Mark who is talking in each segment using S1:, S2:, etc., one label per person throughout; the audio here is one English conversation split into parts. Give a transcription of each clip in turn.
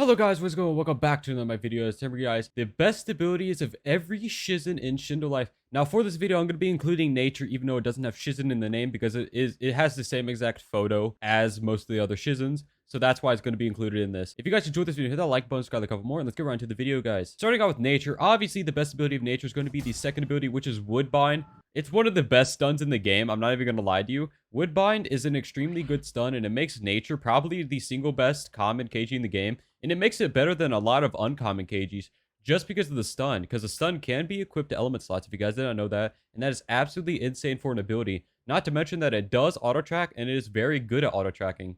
S1: Hello guys, what's going on? Welcome back to another of my videos. Remember guys, the best abilities of every Shizen in Shindo Life. Now for this video, I'm going to be including nature even though it doesn't have Shizen in the name because it has the same exact photo as most of the other Shizens. So that's why it's going to be included in this. If you guys enjoyed this video, hit that like button, subscribe, a couple more, and let's get right into the video guys. Starting out with nature, obviously the best ability of nature is going to be the second ability, which is Woodbine. It's one of the best stuns in the game. I'm not even going to lie to you. Woodbine is an extremely good stun, and it makes nature probably the single best common KG in the game. And it makes it better than a lot of uncommon KGs just because of the stun. Because the stun can be equipped to element slots, if you guys didn't know that. And that is absolutely insane for an ability. Not to mention that it does auto-track, and it is very good at auto-tracking.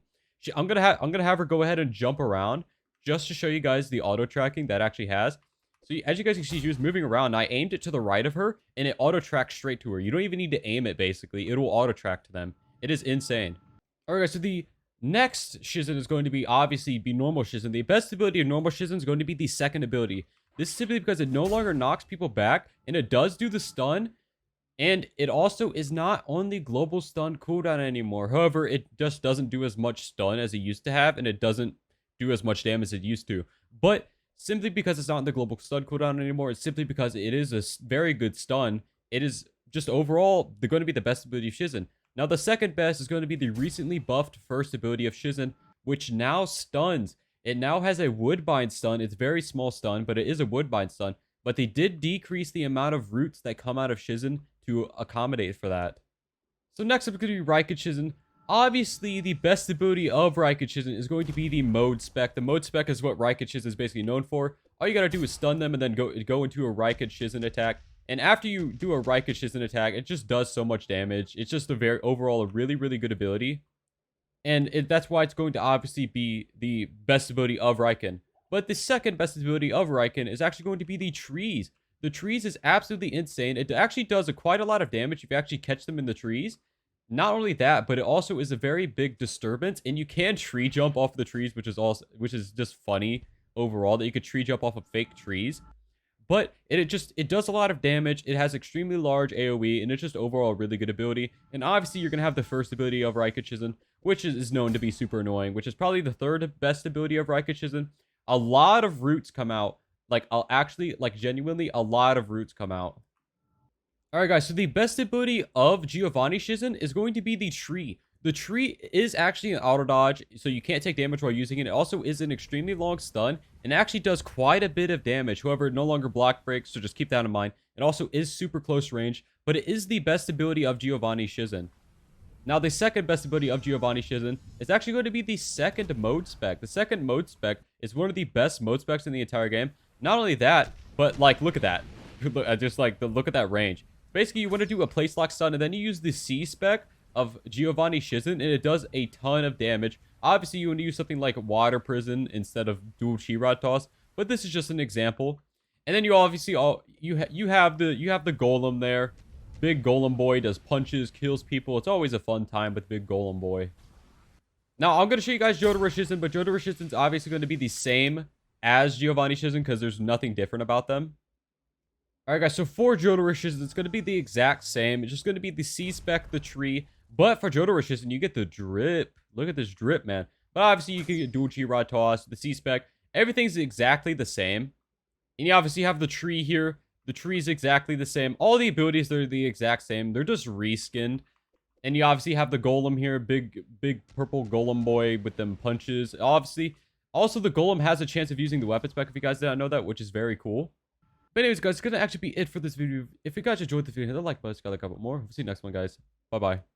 S1: I'm gonna have her go ahead and jump around just to show you guys the auto-tracking that actually has. So as you guys can see, she was moving around, and I aimed it to the right of her, and it auto-tracks straight to her. You don't even need to aim it, basically. It will auto-track to them. It is insane. Alright guys, so the next Shizen is going to be, obviously, normal Shizen. The best ability of normal Shizen is going to be the second ability. This is simply because it no longer knocks people back, and it does do the stun, and it also is not on the global stun cooldown anymore. However, it just doesn't do as much stun as it used to have, and it doesn't do as much damage as it used to. But simply because it's not on the global stun cooldown anymore, it's simply because it is a very good stun. It is just overall going to be the best ability of Shizen. Now, the second best is going to be the recently buffed first ability of Shizen, which now stuns. It now has a Woodbine stun. It's very small stun, but it is a Woodbine stun. But they did decrease the amount of roots that come out of Shizen to accommodate for that. So next up is going to be Rykan Shizen. Obviously, the best ability of Rykan Shizen is going to be the mode spec. The mode spec is what Rykan Shizen is basically known for. All you gotta do is stun them and then go into a Rykan Shizen attack. And after you do a Rykan Shizen attack, it just does so much damage. It's just overall a really, really good ability. And that's why it's going to obviously be the best ability of Riken. But the second best ability of Riken is actually going to be the trees. The trees is absolutely insane. It actually does quite a lot of damage if you actually catch them in the trees. Not only that, but it also is a very big disturbance. And you can tree jump off the trees, which is just funny overall that you could tree jump off of fake trees. But it does a lot of damage. It has extremely large AoE, and it's just overall a really good ability. And obviously, you're going to have the first ability of Rykan Shizen, which is known to be super annoying, which is probably the third best ability of Rykan Shizen. A lot of roots come out. Genuinely, a lot of roots come out. Alright, guys, so the best ability of Giovanni Shizen is going to be the tree. The tree is actually an auto dodge, so you can't take damage while using it. It also is an extremely long stun, and actually does quite a bit of damage. However, it no longer block breaks, so just keep that in mind. It also is super close range, but it is the best ability of Giovanni Shizen. Now, the second best ability of Giovanni Shizen is actually going to be the second mode spec. The second mode spec is one of the best mode specs in the entire game. Not only that, but, look at that. Look at that range. Basically, you want to do a place lock stun, and then you use the C spec of Giovanni Shizen, and it does a ton of damage. Obviously, you want to use something like Water Prison instead of Dual Chi Rod Toss, but this is just an example. And then you obviously you have the Golem there. Big Golem Boy does punches, kills people. It's always a fun time with Big Golem Boy. Now, I'm going to show you guys Jotaro Shizen, but Jotaro Shizen's obviously going to be the same as Giovanni Shizen because there's nothing different about them. Alright guys, so for Jotaro Shizen, it's going to be the exact same. It's just going to be the C-spec, the tree. But for Jotaro Shizen, you get the drip. Look at this drip, man. But obviously, you can get Dual Chi Rod Toss, the C-spec. Everything's exactly the same. And you obviously have the tree here. The tree's exactly the same. All the abilities, they're the exact same. They're just reskinned. And you obviously have the Golem here. Big purple Golem Boy with them punches. Obviously, also the Golem has a chance of using the weapon spec if you guys didn't know that, which is very cool. But anyways, guys, it's going to actually be it for this video. If you guys enjoyed the video, hit the like button, got a couple more. We'll see you next one, guys. Bye-bye.